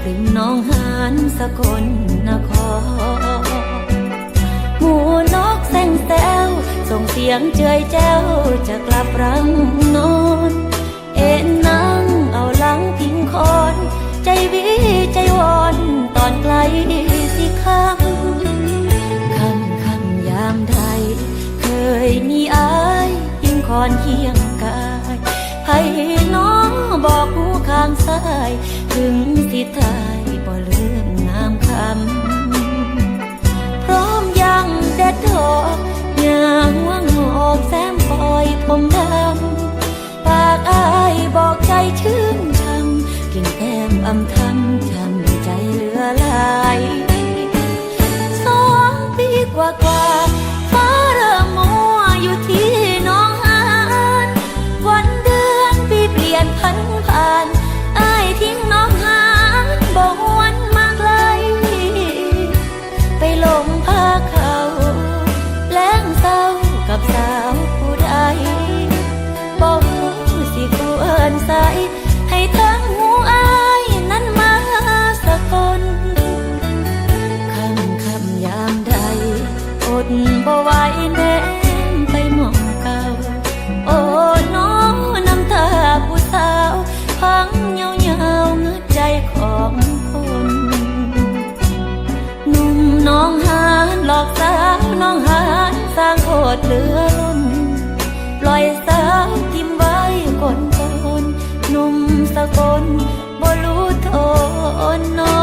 ริมหนองหานสกลนครหมู่นกแซงแซวส่งเสียงเจยแจ้วจะกลับรังนอนเอ็นนั่งเอาหลังพิงคอนใจวิใจวอนตอนไกลสิคำยามใดเคยมีอายยิงคอนเคียงกายให้น้องบอกหูข้างซ้ายถึงสิตายบ่ลืมงามคำพร้อมยังเด็ดดอกยางว่างหอกแซมปล่อยผมดำปากอายบอกใจชื่นช่ำกลิ่นแก้มอำทำช้ำใจเหลือหลาย2 ปีกว่าฟ้าเริ่มมัวอยู่ที่หนองหานวันเดือนปีเปลี่ยนผ่านอ้ายทิ้งหนองหานบ่หวนมาไกลไปหลงพาเขาแล้งเศร้ากับสาวผู้ใดบ่รู้สิกวนใสให้ทั้งหูอ้ายนั้นมาสะกดคำยามใดอดบ่ไหวแน่ไปมองเก่าโอ้น้องน้ำตาผู้สาวพังเงาเงือใจของคนหนุ่มน้องหานหลอกสาวน้องหานสร้างโคตรเหลือล้นปล่อยสาวทิ่มไว้ก้นคนหนุ่มสกลบ่รู้โทษน้อง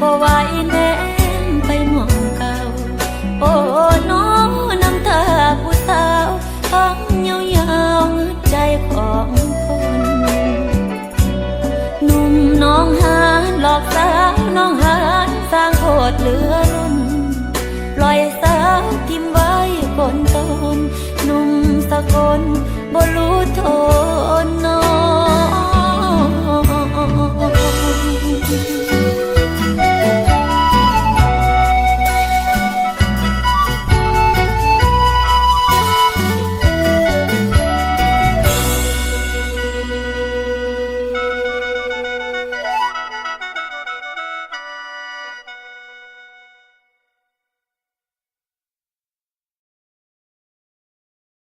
บ่ไหวแน่ไปมองเก่าโอ้น้องน้ำตาผู้สาวพังเงาเงือใจของคนหนุ่มน้องหานหลอกสาวน้องหานสร้างโคตรเหลือ